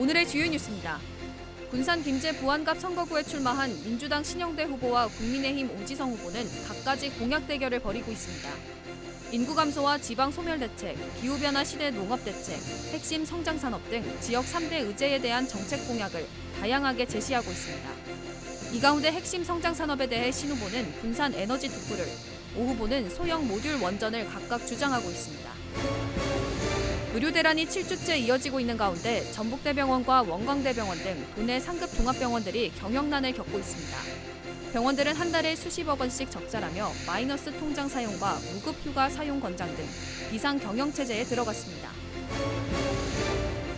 오늘의 주요 뉴스입니다. 군산 김제 부안갑 선거구에 출마한 민주당 신영대 후보와 국민의힘 오지성 후보는 갖가지 공약 대결을 벌이고 있습니다. 인구 감소와 지방 소멸 대책, 기후변화 시대 농업 대책, 핵심 성장 산업 등 지역 3대 의제에 대한 정책 공약을 다양하게 제시하고 있습니다. 이 가운데 핵심 성장 산업에 대해 신 후보는 군산 에너지 특구를, 오 후보는 소형 모듈 원전을 각각 주장하고 있습니다. 의료 대란이 7주째 이어지고 있는 가운데 전북대병원과 원광대병원 등 도내 상급 종합병원들이 경영난을 겪고 있습니다. 병원들은 한 달에 수십억 원씩 적자라며 마이너스 통장 사용과 무급 휴가 사용 권장 등 비상 경영 체제에 들어갔습니다.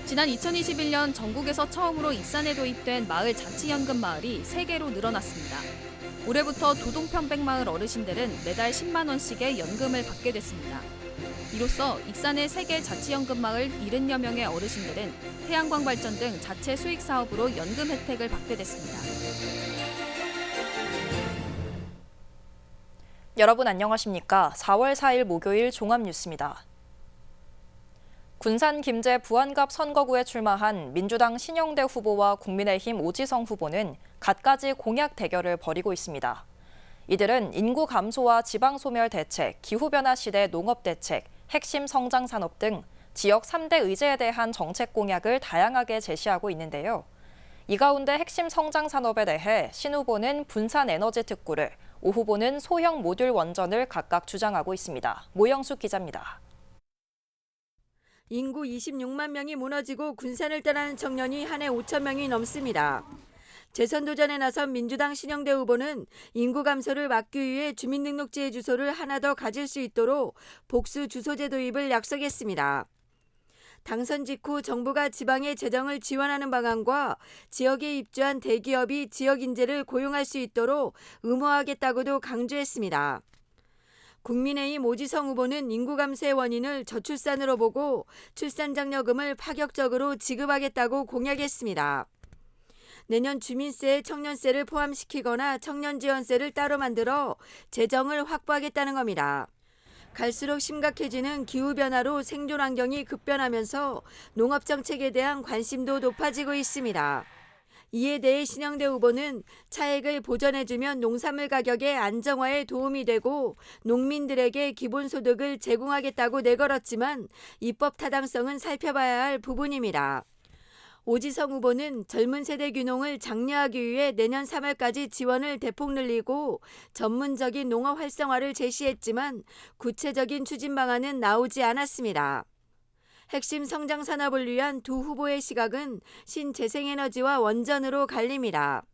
지난 2021년 전국에서 처음으로 익산에 도입된 마을 자치연금 마을이 3개로 늘어났습니다. 올해부터 도동편백마을 어르신들은 매달 10만 원씩의 연금을 받게 됐습니다. 이로써 익산의 3개 자치연금 마을 70여 명의 어르신들은 태양광 발전 등 자체 수익 사업으로 연금 혜택을 받게 됐습니다. 여러분 안녕하십니까? 4월 4일 목요일 종합뉴스입니다. 군산 김제 부안갑 선거구에 출마한 민주당 신영대 후보와 국민의힘 오지성 후보는 갖가지 공약 대결을 벌이고 있습니다. 이들은 인구 감소와 지방 소멸 대책, 기후변화 시대 농업 대책, 핵심 성장 산업 등 지역 3대 의제에 대한 정책 공약을 다양하게 제시하고 있는데요. 이 가운데 핵심 성장 산업에 대해 신 후보는 분산 에너지 특구를, 오 후보는 소형 모듈 원전을 각각 주장하고 있습니다. 모영숙 기자입니다. 인구 26만 명이 무너지고 군산을 떠나는 청년이 한 해 5천 명이 넘습니다. 재선 도전에 나선 민주당 신영대 후보는 인구 감소를 막기 위해 주민등록지의 주소를 하나 더 가질 수 있도록 복수 주소제 도입을 약속했습니다. 당선 직후 정부가 지방의 재정을 지원하는 방안과 지역에 입주한 대기업이 지역 인재를 고용할 수 있도록 의무화하겠다고도 강조했습니다. 국민의힘 오지성 후보는 인구 감소의 원인을 저출산으로 보고 출산장려금을 파격적으로 지급하겠다고 공약했습니다. 내년 주민세에 청년세를 포함시키거나 청년지원세를 따로 만들어 재정을 확보하겠다는 겁니다. 갈수록 심각해지는 기후변화로 생존 환경이 급변하면서 농업정책에 대한 관심도 높아지고 있습니다. 이에 대해 신영대 후보는 차액을 보전해주면 농산물 가격의 안정화에 도움이 되고 농민들에게 기본소득을 제공하겠다고 내걸었지만 입법 타당성은 살펴봐야 할 부분입니다. 오지성 후보는 젊은 세대 귀농을 장려하기 위해 내년 3월까지 지원을 대폭 늘리고 전문적인 농업 활성화를 제시했지만 구체적인 추진 방안은 나오지 않았습니다. 핵심 성장 산업을 위한 두 후보의 시각은 신재생에너지와 원전으로 갈립니다.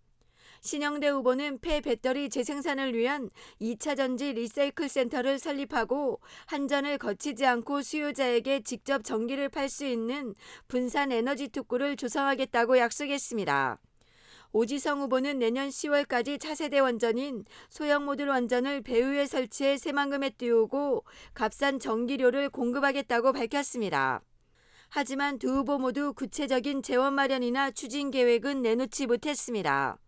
신영대 후보는 폐배터리 재생산을 위한 2차 전지 리사이클 센터를 설립하고 한전을 거치지 않고 수요자에게 직접 전기를 팔 수 있는 분산 에너지 특구를 조성하겠다고 약속했습니다. 오지성 후보는 내년 10월까지 차세대 원전인 소형 모듈 원전을 배후에 설치해 새만금에 띄우고 값싼 전기료를 공급하겠다고 밝혔습니다. 하지만 두 후보 모두 구체적인 재원 마련이나 추진 계획은 내놓지 못했습니다.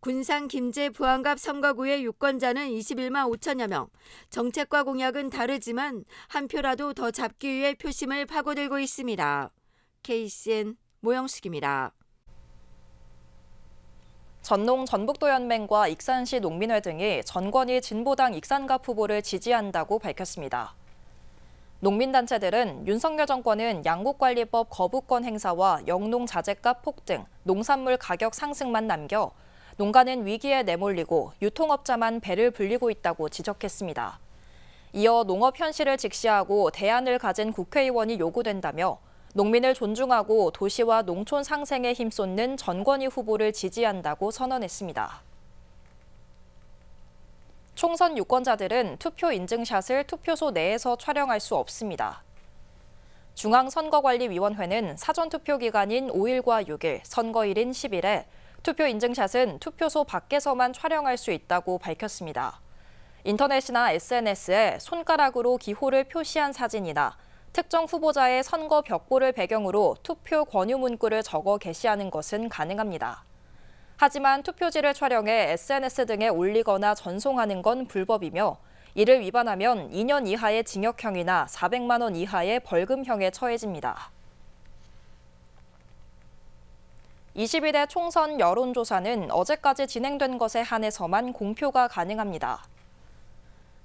군산 김제 부안갑 선거구의 유권자는 21만 5천여 명, 정책과 공약은 다르지만 한 표라도 더 잡기 위해 표심을 파고들고 있습니다. KCN 모영숙입니다. 전농 전북도연맹과 익산시 농민회 등이 전권희 진보당 익산갑 후보를 지지한다고 밝혔습니다. 농민단체들은 윤석열 정권은 양곡관리법 거부권 행사와 영농자재값 폭등, 농산물 가격 상승만 남겨 농가는 위기에 내몰리고 유통업자만 배를 불리고 있다고 지적했습니다. 이어 농업 현실을 직시하고 대안을 가진 국회의원이 요구된다며 농민을 존중하고 도시와 농촌 상생에 힘쏟는 전권희 후보를 지지한다고 선언했습니다. 총선 유권자들은 투표 인증샷을 투표소 내에서 촬영할 수 없습니다. 중앙선거관리위원회는 사전투표 기간인 5일과 6일, 선거일인 10일에 투표 인증샷은 투표소 밖에서만 촬영할 수 있다고 밝혔습니다. 인터넷이나 SNS에 손가락으로 기호를 표시한 사진이나 특정 후보자의 선거 벽보를 배경으로 투표 권유 문구를 적어 게시하는 것은 가능합니다. 하지만 투표지를 촬영해 SNS 등에 올리거나 전송하는 건 불법이며 이를 위반하면 2년 이하의 징역형이나 400만 원 이하의 벌금형에 처해집니다. 22대 총선 여론조사는 어제까지 진행된 것에 한해서만 공표가 가능합니다.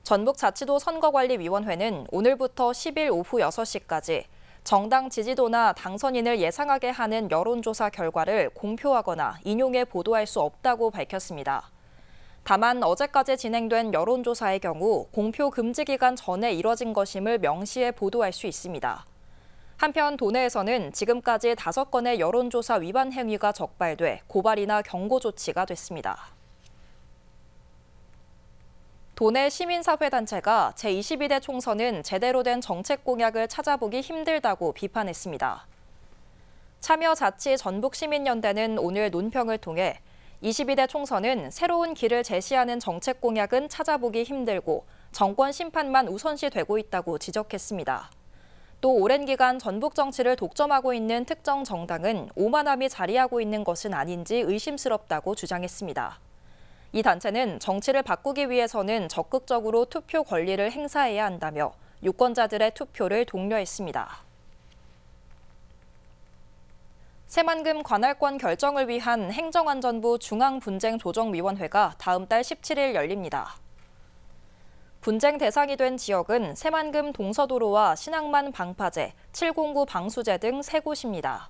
전북자치도 선거관리위원회는 오늘부터 10일 오후 6시까지 정당 지지도나 당선인을 예상하게 하는 여론조사 결과를 공표하거나 인용해 보도할 수 없다고 밝혔습니다. 다만 어제까지 진행된 여론조사의 경우 공표 금지 기간 전에 이뤄진 것임을 명시해 보도할 수 있습니다. 한편 도내에서는 지금까지 5건의 여론조사 위반 행위가 적발돼 고발이나 경고 조치가 됐습니다. 도내 시민사회단체가 제22대 총선은 제대로 된 정책 공약을 찾아보기 힘들다고 비판했습니다. 참여자치전북시민연대는 오늘 논평을 통해 22대 총선은 새로운 길을 제시하는 정책 공약은 찾아보기 힘들고 정권 심판만 우선시되고 있다고 지적했습니다. 또 오랜 기간 전북 정치를 독점하고 있는 특정 정당은 오만함이 자리하고 있는 것은 아닌지 의심스럽다고 주장했습니다. 이 단체는 정치를 바꾸기 위해서는 적극적으로 투표 권리를 행사해야 한다며 유권자들의 투표를 독려했습니다. 새만금 관할권 결정을 위한 행정안전부 중앙분쟁조정위원회가 다음 달 17일 열립니다. 분쟁 대상이 된 지역은 새만금 동서도로와 신항만 방파제, 709 방수제 등 3곳입니다.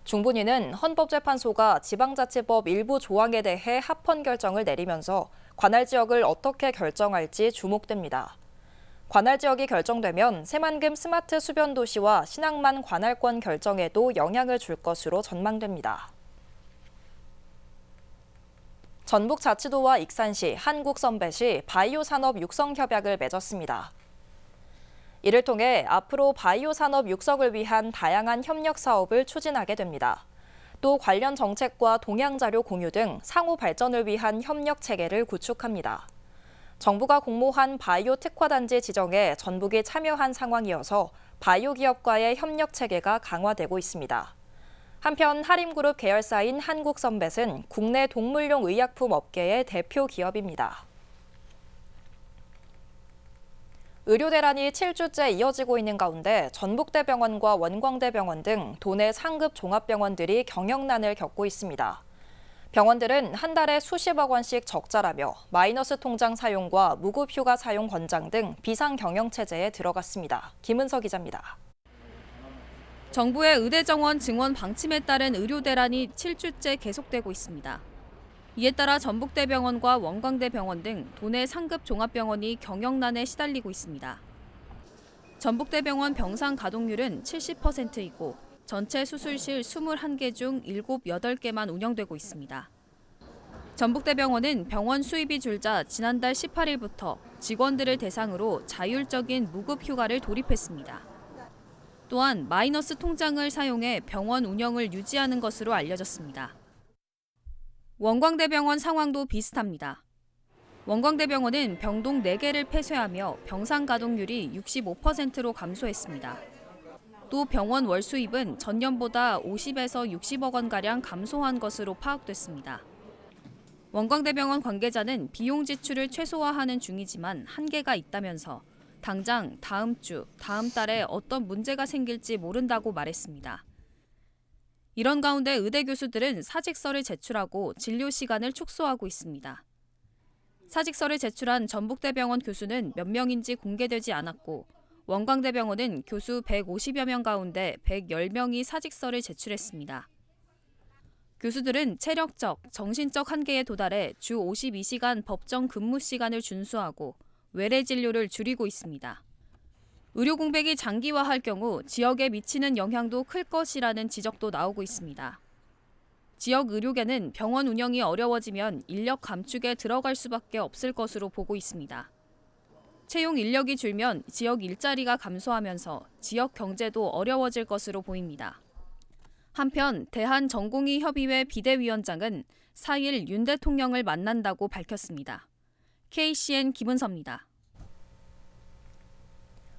중분위는 헌법재판소가 지방자치법 일부 조항에 대해 합헌 결정을 내리면서 관할 지역을 어떻게 결정할지 주목됩니다. 관할 지역이 결정되면 새만금 스마트 수변 도시와 신항만 관할권 결정에도 영향을 줄 것으로 전망됩니다. 전북자치도와 익산시, 한국선배시 바이오 산업 육성 협약을 맺었습니다. 이를 통해 앞으로 바이오 산업 육성을 위한 다양한 협력 사업을 추진하게 됩니다. 또 관련 정책과 동향 자료 공유 등 상호 발전을 위한 협력 체계를 구축합니다. 정부가 공모한 바이오 특화단지 지정에 전북이 참여한 상황이어서 바이오 기업과의 협력 체계가 강화되고 있습니다. 한편 하림그룹 계열사인 한국선뱃은 국내 동물용 의약품 업계의 대표 기업입니다. 의료 대란이 7주째 이어지고 있는 가운데 전북대병원과 원광대병원 등 도내 상급 종합병원들이 경영난을 겪고 있습니다. 병원들은 한 달에 수십억 원씩 적자라며 마이너스 통장 사용과 무급휴가 사용 권장 등 비상 경영 체제에 들어갔습니다. 김은서 기자입니다. 정부의 의대 정원 증원 방침에 따른 의료 대란이 7주째 계속되고 있습니다. 이에 따라 전북대병원과 원광대병원 등 도내 상급 종합병원이 경영난에 시달리고 있습니다. 전북대병원 병상 가동률은 70%이고 전체 수술실 21개 중 7, 8개만 운영되고 있습니다. 전북대병원은 병원 수입이 줄자 지난달 18일부터 직원들을 대상으로 자율적인 무급 휴가를 돌입했습니다. 또한 마이너스 통장을 사용해 병원 운영을 유지하는 것으로 알려졌습니다. 원광대병원 상황도 비슷합니다. 원광대병원은 병동 4개를 폐쇄하며 병상 가동률이 65%로 감소했습니다. 또 병원 월 수입은 전년보다 50에서 60억 원가량 감소한 것으로 파악됐습니다. 원광대병원 관계자는 비용 지출을 최소화하는 중이지만 한계가 있다면서 당장 다음 주, 다음 달에 어떤 문제가 생길지 모른다고 말했습니다. 이런 가운데 의대 교수들은 사직서를 제출하고 진료 시간을 축소하고 있습니다. 사직서를 제출한 전북대병원 교수는 몇 명인지 공개되지 않았고 원광대병원은 교수 150여 명 가운데 110명이 사직서를 제출했습니다. 교수들은 체력적, 정신적 한계에 도달해 주 52시간 법정 근무 시간을 준수하고 외래 진료를 줄이고 있습니다. 의료 공백이 장기화할 경우 지역에 미치는 영향도 클 것이라는 지적도 나오고 있습니다. 지역 의료계는 병원 운영이 어려워지면 인력 감축에 들어갈 수밖에 없을 것으로 보고 있습니다. 채용 인력이 줄면 지역 일자리가 감소하면서 지역 경제도 어려워질 것으로 보입니다. 한편 대한전공의협의회 비대위원장은 4일 윤 대통령을 만난다고 밝혔습니다. KCN 김은서입니다.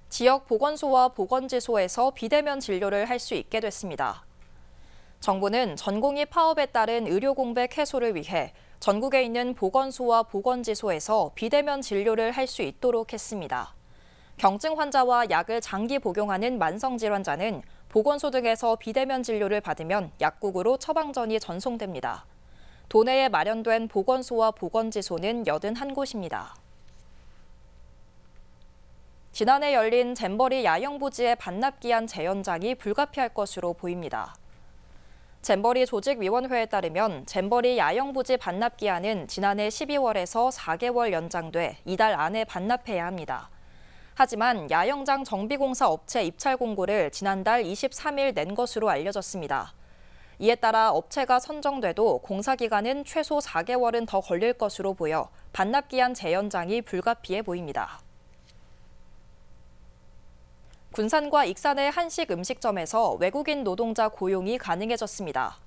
지역 보건소와 보건지소에서 비대면 진료를 할 수 있게 됐습니다. 정부는 전공의 파업에 따른 의료 공백 해소를 위해 전국에 있는 보건소와 보건지소에서 비대면 진료를 할 수 있도록 했습니다. 경증 환자와 약을 장기 복용하는 만성질환자는 보건소 등에서 비대면 진료를 받으면 약국으로 처방전이 전송됩니다. 도내에 마련된 보건소와 보건지소는 81곳입니다. 지난해 열린 잼버리 야영부지의 반납기한 재연장이 불가피할 것으로 보입니다. 잼버리 조직위원회에 따르면 잼버리 야영부지 반납기한은 지난해 12월에서 4개월 연장돼 이달 안에 반납해야 합니다. 하지만 야영장 정비공사 업체 입찰 공고를 지난달 23일 낸 것으로 알려졌습니다. 이에 따라 업체가 선정돼도 공사 기간은 최소 4개월은 더 걸릴 것으로 보여 반납기한 재연장이 불가피해 보입니다. 군산과 익산의 한식 음식점에서 외국인 노동자 고용이 가능해졌습니다.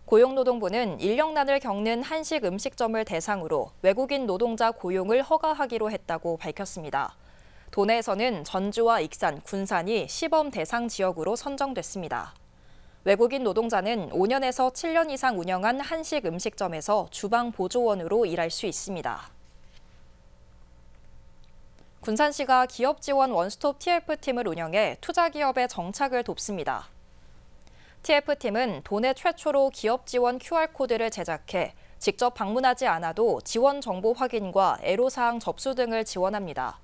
고용노동부는 인력난을 겪는 한식 음식점을 대상으로 외국인 노동자 고용을 허가하기로 했다고 밝혔습니다. 도내에서는 전주와 익산, 군산이 시범 대상 지역으로 선정됐습니다. 외국인 노동자는 5년에서 7년 이상 운영한 한식 음식점에서 주방 보조원으로 일할 수 있습니다. 군산시가 기업 지원 원스톱 TF팀을 운영해 투자기업의 정착을 돕습니다. TF팀은 도내 최초로 기업 지원 QR코드를 제작해 직접 방문하지 않아도 지원 정보 확인과 애로사항 접수 등을 지원합니다.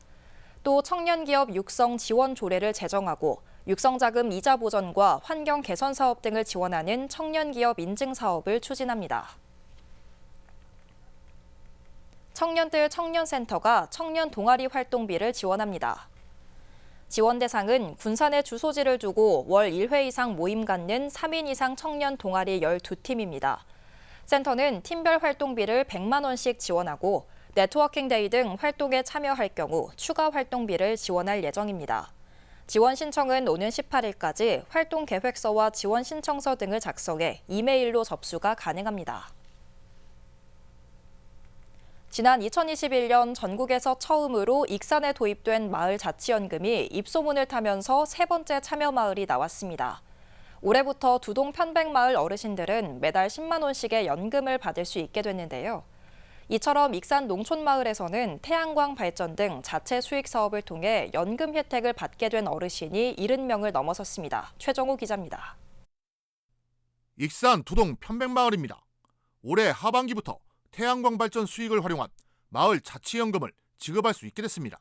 또 청년기업 육성 지원 조례를 제정하고 육성자금 이자 보전과 환경 개선 사업 등을 지원하는 청년기업 인증 사업을 추진합니다. 청년들 청년센터가 청년 동아리 활동비를 지원합니다. 지원 대상은 군산에 주소지를 두고 월 1회 이상 모임 갖는 3인 이상 청년 동아리 12팀입니다. 센터는 팀별 활동비를 100만 원씩 지원하고 네트워킹 데이 등 활동에 참여할 경우 추가 활동비를 지원할 예정입니다. 지원 신청은 오는 18일까지 활동 계획서와 지원 신청서 등을 작성해 이메일로 접수가 가능합니다. 지난 2021년 전국에서 처음으로 익산에 도입된 마을 자치연금이 입소문을 타면서 세 번째 참여 마을이 나왔습니다. 올해부터 두동 편백마을 어르신들은 매달 10만 원씩의 연금을 받을 수 있게 됐는데요. 이처럼 익산 농촌마을에서는 태양광 발전 등 자체 수익 사업을 통해 연금 혜택을 받게 된 어르신이 70명을 넘어섰습니다. 최정우 기자입니다. 익산 두동 편백마을입니다. 올해 하반기부터 태양광 발전 수익을 활용한 마을 자치연금을 지급할 수 있게 됐습니다.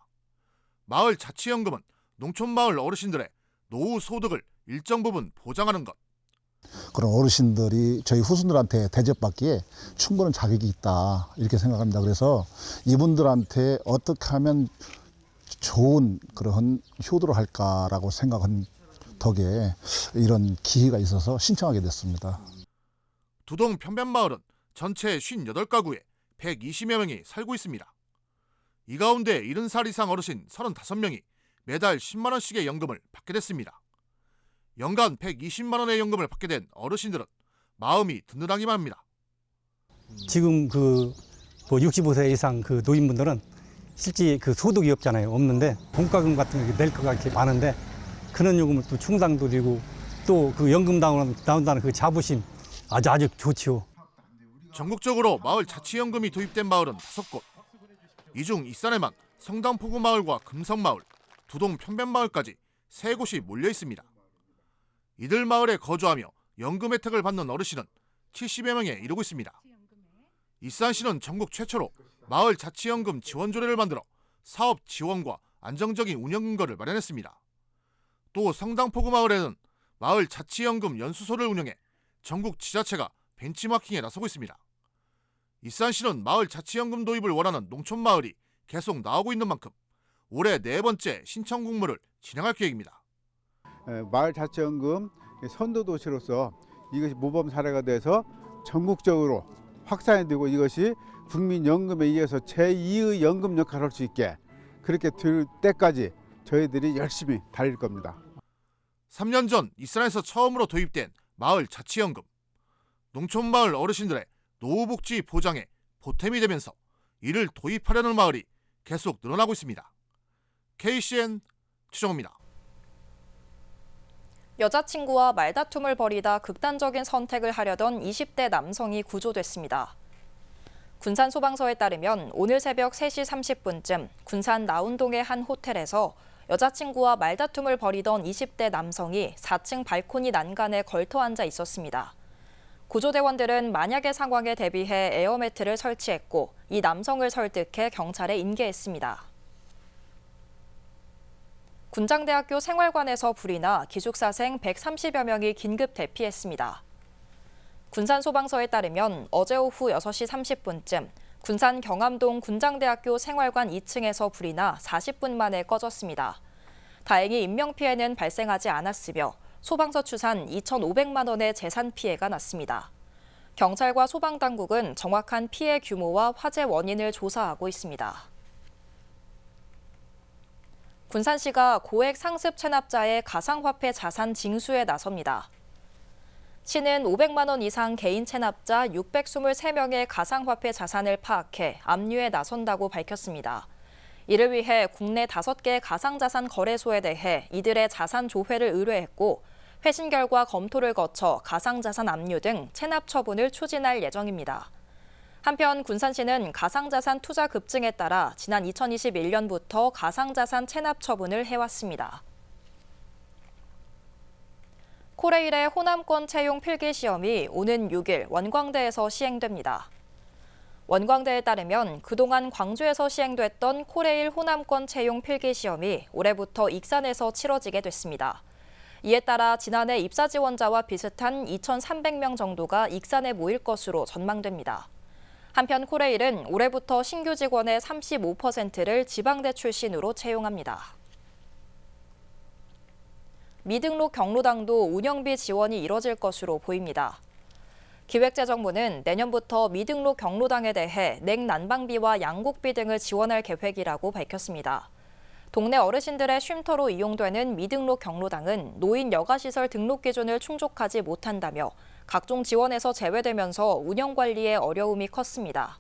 마을 자치연금은 농촌마을 어르신들의 노후 소득을 일정 부분 보장하는 것. 그런 어르신들이 저희 후손들한테 대접받기에 충분한 자격이 있다 이렇게 생각합니다. 그래서 이분들한테 어떻게 하면 좋은 그런 효도를 할까라고 생각한 덕에 이런 기회가 있어서 신청하게 됐습니다. 두동 편백마을은 전체 58가구에 120여 명이 살고 있습니다. 이 가운데 70살 이상 어르신 35명이 매달 10만 원씩의 연금을 받게 됐습니다. 연간 120만 원의 연금을 받게 된 어르신들은 마음이 든든하기만 합니다. 지금 65세 이상 그 노인분들은 실제 그 소득이 없잖아요. 없는데 공과금 같은 거 낼 거가 이렇게 많은데 그런 요금을 또 충당도 되고 또 그 연금 나온다는 그 자부심 아주 좋지요. 전국적으로 마을 자치연금이 도입된 마을은 5곳. 이 중 익산에만 성당포구 마을과 금성마을, 두동 편백마을까지 3곳이 몰려 있습니다. 이들 마을에 거주하며 연금 혜택을 받는 어르신은 70여 명에 이르고 있습니다. 익산시는 전국 최초로 마을 자치연금 지원 조례를 만들어 사업 지원과 안정적인 운영 근거를 마련했습니다. 또 성당포구 마을에는 마을 자치연금 연수소를 운영해 전국 지자체가 벤치마킹에 나서고 있습니다. 익산시는 마을 자치연금 도입을 원하는 농촌마을이 계속 나오고 있는 만큼 올해 4번째 신청 공모를 진행할 계획입니다. 마을 자치연금 선도도시로서 이것이 모범 사례가 돼서 전국적으로 확산이 되고 이것이 국민연금에 이어서 제2의 연금 역할을 할 수 있게 그렇게 될 때까지 저희들이 열심히 달릴 겁니다. 3년 전 익산에서 처음으로 도입된 마을 자치연금. 농촌마을 어르신들의 노후복지 보장에 보탬이 되면서 이를 도입하려는 마을이 계속 늘어나고 있습니다. KCN 최정호입니다. 여자친구와 말다툼을 벌이다 극단적인 선택을 하려던 20대 남성이 구조됐습니다. 군산 소방서에 따르면 오늘 새벽 3시 30분쯤 군산 나운동의 한 호텔에서 여자친구와 말다툼을 벌이던 20대 남성이 4층 발코니 난간에 걸터 앉아 있었습니다. 구조대원들은 만약의 상황에 대비해 에어매트를 설치했고 이 남성을 설득해 경찰에 인계했습니다. 군장대학교 생활관에서 불이 나 기숙사생 130여 명이 긴급 대피했습니다. 군산소방서에 따르면 어제 오후 6시 30분쯤 군산 경암동 군장대학교 생활관 2층에서 불이 나 40분 만에 꺼졌습니다. 다행히 인명피해는 발생하지 않았으며 소방서 추산 2,500만 원의 재산 피해가 났습니다. 경찰과 소방당국은 정확한 피해 규모와 화재 원인을 조사하고 있습니다. 군산시가 고액 상습 체납자의 가상화폐 자산 징수에 나섭니다. 시는 500만 원 이상 개인 체납자 623명의 가상화폐 자산을 파악해 압류에 나선다고 밝혔습니다. 이를 위해 국내 5개 가상자산 거래소에 대해 이들의 자산 조회를 의뢰했고 회신 결과 검토를 거쳐 가상자산 압류 등 체납 처분을 추진할 예정입니다. 한편 군산시는 가상자산 투자 급증에 따라 지난 2021년부터 가상자산 체납 처분을 해왔습니다. 코레일의 호남권 채용 필기시험이 오는 6일 원광대에서 시행됩니다. 원광대에 따르면 그동안 광주에서 시행됐던 코레일 호남권 채용 필기시험이 올해부터 익산에서 치러지게 됐습니다. 이에 따라 지난해 입사 지원자와 비슷한 2,300명 정도가 익산에 모일 것으로 전망됩니다. 한편 코레일은 올해부터 신규 직원의 35%를 지방대 출신으로 채용합니다. 미등록 경로당도 운영비 지원이 이뤄질 것으로 보입니다. 기획재정부는 내년부터 미등록 경로당에 대해 냉난방비와 양곡비 등을 지원할 계획이라고 밝혔습니다. 동네 어르신들의 쉼터로 이용되는 미등록 경로당은 노인 여가시설 등록 기준을 충족하지 못한다며 각종 지원에서 제외되면서 운영 관리에 어려움이 컸습니다.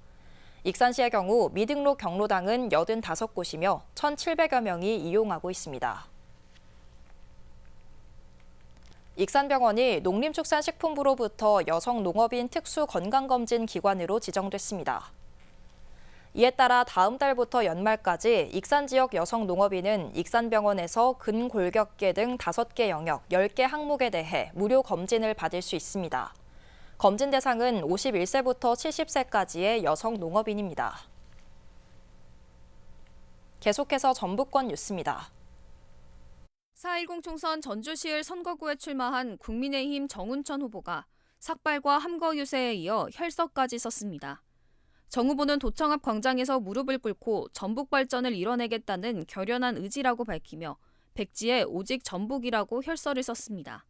익산시의 경우 미등록 경로당은 85곳이며 1,700여 명이 이용하고 있습니다. 익산병원이 농림축산식품부로부터 여성 농업인 특수 건강검진 기관으로 지정됐습니다. 이에 따라 다음 달부터 연말까지 익산 지역 여성 농업인은 익산병원에서 근골격계 등 5개 영역 10개 항목에 대해 무료 검진을 받을 수 있습니다. 검진 대상은 51세부터 70세까지의 여성 농업인입니다. 계속해서 전북권 뉴스입니다. 4.10 총선 전주시을 선거구에 출마한 국민의힘 정운천 후보가 삭발과 함거 유세에 이어 혈서까지 썼습니다. 정 후보는 도청 앞 광장에서 무릎을 꿇고 전북 발전을 이뤄내겠다는 결연한 의지라고 밝히며 백지에 오직 전북이라고 혈서를 썼습니다.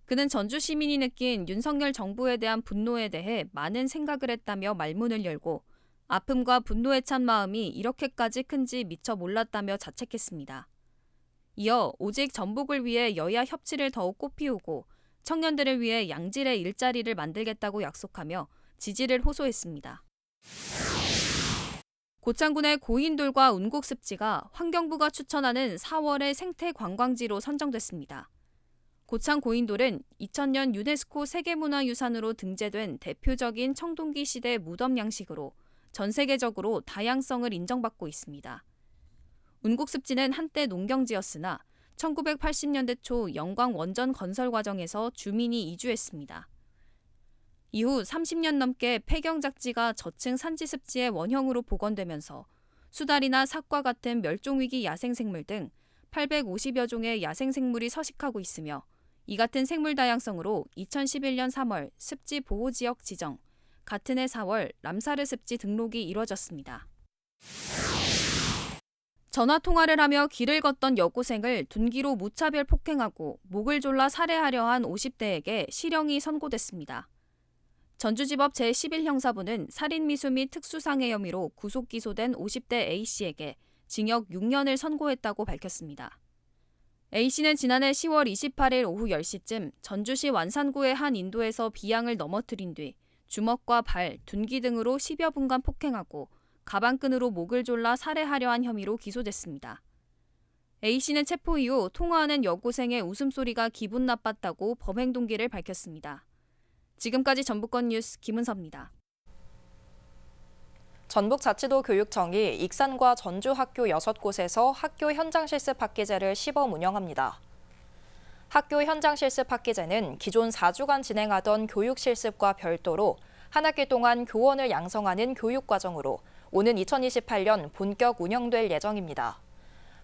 그는 전주 시민이 느낀 윤석열 정부에 대한 분노에 대해 많은 생각을 했다며 말문을 열고 아픔과 분노에 찬 마음이 이렇게까지 큰지 미처 몰랐다며 자책했습니다. 이어 오직 전북을 위해 여야 협치를 더욱 꽃피우고 청년들을 위해 양질의 일자리를 만들겠다고 약속하며 지지를 호소했습니다. 고창군의 고인돌과 운곡습지가 환경부가 추천하는 4월의 생태 관광지로 선정됐습니다. 고창 고인돌은 2000년 유네스코 세계문화유산으로 등재된 대표적인 청동기 시대 무덤 양식으로 전 세계적으로 다양성을 인정받고 있습니다. 운곡습지는 한때 농경지였으나 1980년대 초 영광 원전 건설 과정에서 주민이 이주했습니다. 이후 30년 넘게 폐경작지가 저층 산지습지의 원형으로 복원되면서 수달이나 삭과 같은 멸종위기 야생생물 등 850여 종의 야생생물이 서식하고 있으며 이 같은 생물 다양성으로 2011년 3월 습지 보호지역 지정, 같은 해 4월 람사르 습지 등록이 이뤄졌습니다. 전화통화를 하며 길을 걷던 여고생을 둔기로 무차별 폭행하고 목을 졸라 살해하려 한 50대에게 실형이 선고됐습니다. 전주지법 제11형사부는 살인미수 및 특수상해 혐의로 구속 기소된 50대 A씨에게 징역 6년을 선고했다고 밝혔습니다. A씨는 지난해 10월 28일 오후 10시쯤 전주시 완산구의 한 인도에서 비양을 넘어뜨린 뒤 주먹과 발, 둔기 등으로 10여 분간 폭행하고 가방끈으로 목을 졸라 살해하려 한 혐의로 기소됐습니다. A씨는 체포 이후 통화하는 여고생의 웃음소리가 기분 나빴다고 범행 동기를 밝혔습니다. 지금까지 전북권 뉴스 김은서입니다. 전북자치도 교육청이 익산과 전주 학교 6곳에서 학교 현장 실습 학기제를 시범 운영합니다. 학교 현장 실습 학기제는 기존 4주간 진행하던 교육 실습과 별도로 한 학기 동안 교원을 양성하는 교육과정으로 오는 2028년 본격 운영될 예정입니다.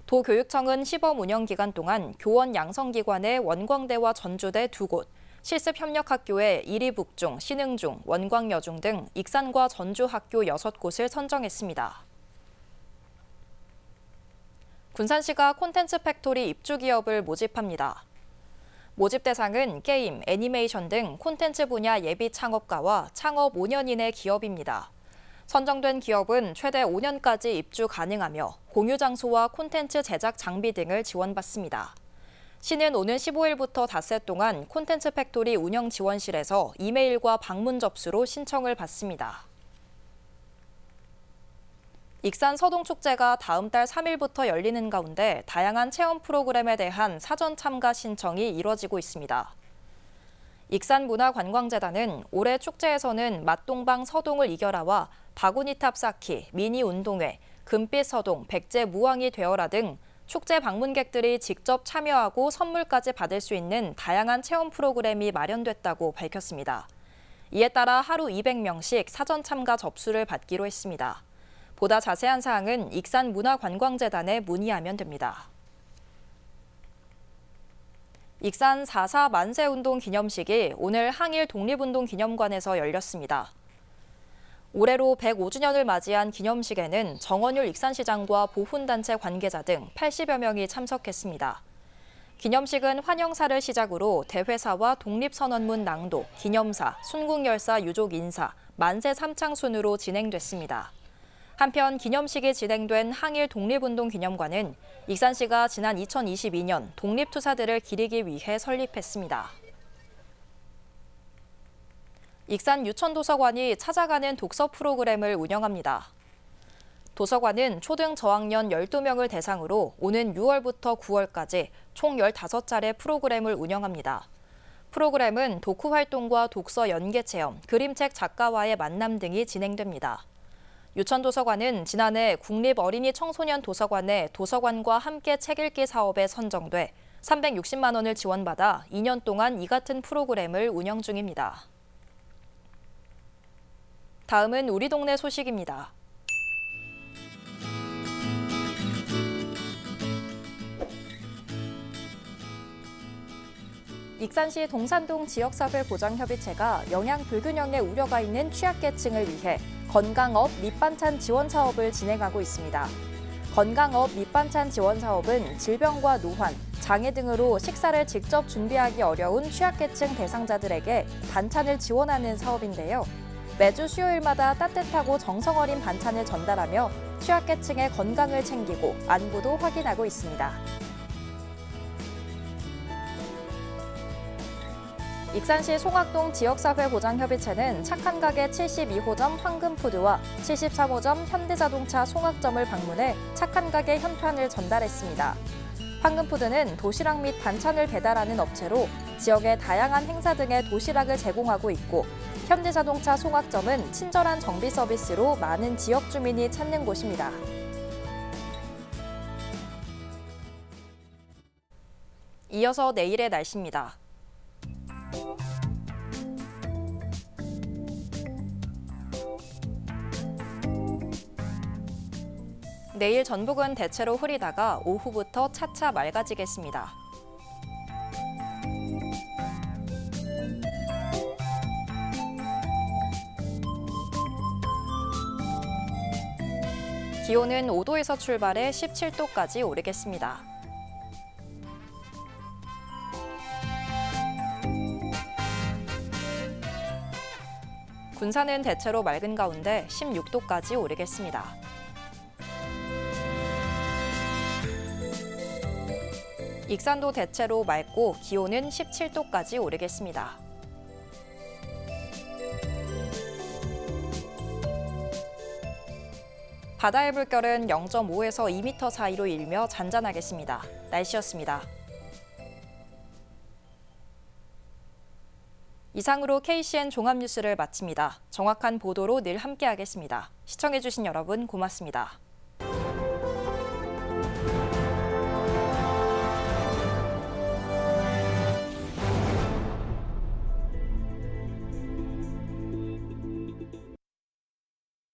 도교육청은 시범 운영 기간 동안 교원 양성기관의 원광대와 전주대 2곳, 실습협력학교의 이리북중, 신흥중, 원광여중 등 익산과 전주 학교 6곳을 선정했습니다. 군산시가 콘텐츠 팩토리 입주 기업을 모집합니다. 모집 대상은 게임, 애니메이션 등 콘텐츠 분야 예비 창업가와 창업 5년인의 기업입니다. 선정된 기업은 최대 5년까지 입주 가능하며 공유 장소와 콘텐츠 제작 장비 등을 지원받습니다. 시는 오는 15일부터 닷새 동안 콘텐츠 팩토리 운영 지원실에서 이메일과 방문 접수로 신청을 받습니다. 익산 서동축제가 다음 달 3일부터 열리는 가운데 다양한 체험 프로그램에 대한 사전 참가 신청이 이뤄지고 있습니다. 익산문화관광재단은 올해 축제에서는 맛동방 서동을 이겨라와 바구니탑 쌓기, 미니 운동회, 금빛 서동, 백제 무왕이 되어라 등 축제 방문객들이 직접 참여하고 선물까지 받을 수 있는 다양한 체험 프로그램이 마련됐다고 밝혔습니다. 이에 따라 하루 200명씩 사전 참가 접수를 받기로 했습니다. 보다 자세한 사항은 익산문화관광재단에 문의하면 됩니다. 익산 4.4 만세운동 기념식이 오늘 항일 독립운동기념관에서 열렸습니다. 올해로 105주년을 맞이한 기념식에는 정원율 익산시장과 보훈단체 관계자 등 80여 명이 참석했습니다. 기념식은 환영사를 시작으로 대회사와 독립선언문 낭독, 기념사, 순국열사 유족 인사, 만세 삼창순으로 진행됐습니다. 한편 기념식이 진행된 항일 독립운동기념관은 익산시가 지난 2022년 독립투사들을 기리기 위해 설립했습니다. 익산 유천도서관이 찾아가는 독서 프로그램을 운영합니다. 도서관은 초등 저학년 12명을 대상으로 오는 6월부터 9월까지 총 15차례 프로그램을 운영합니다. 프로그램은 독후 활동과 독서 연계 체험, 그림책 작가와의 만남 등이 진행됩니다. 유천도서관은 지난해 국립어린이 청소년 도서관의 도서관과 함께 책 읽기 사업에 선정돼 360만 원을 지원받아 2년 동안 이 같은 프로그램을 운영 중입니다. 다음은 우리 동네 소식입니다. 익산시 동산동 지역사회보장협의체가 영양 불균형의 우려가 있는 취약계층을 위해 건강업 밑반찬 지원 사업을 진행하고 있습니다. 건강업 밑반찬 지원 사업은 질병과 노환, 장애 등으로 식사를 직접 준비하기 어려운 취약계층 대상자들에게 반찬을 지원하는 사업인데요. 매주 수요일마다 따뜻하고 정성 어린 반찬을 전달하며 취약계층의 건강을 챙기고 안부도 확인하고 있습니다. 익산시 송악동 지역사회보장협의체는 착한 가게 72호점 황금푸드와 73호점 현대자동차 송악점을 방문해 착한 가게 현판을 전달했습니다. 황금푸드는 도시락 및 반찬을 배달하는 업체로 지역의 다양한 행사 등의 도시락을 제공하고 있고 현대자동차 송악점은 친절한 정비 서비스로 많은 지역 주민이 찾는 곳입니다. 이어서 내일의 날씨입니다. 내일 전북은 대체로 흐리다가 오후부터 차차 맑아지겠습니다. 기온은 5도에서 출발해 17도까지 오르겠습니다. 군산은 대체로 맑은 가운데 16도까지 오르겠습니다. 익산도 대체로 맑고 기온은 17도까지 오르겠습니다. 바다의 물결은 0.5에서 2m 사이로 일며 잔잔하겠습니다. 날씨였습니다. 이상으로 KCN 종합뉴스를 마칩니다. 정확한 보도로 늘 함께하겠습니다. 시청해주신 여러분 고맙습니다.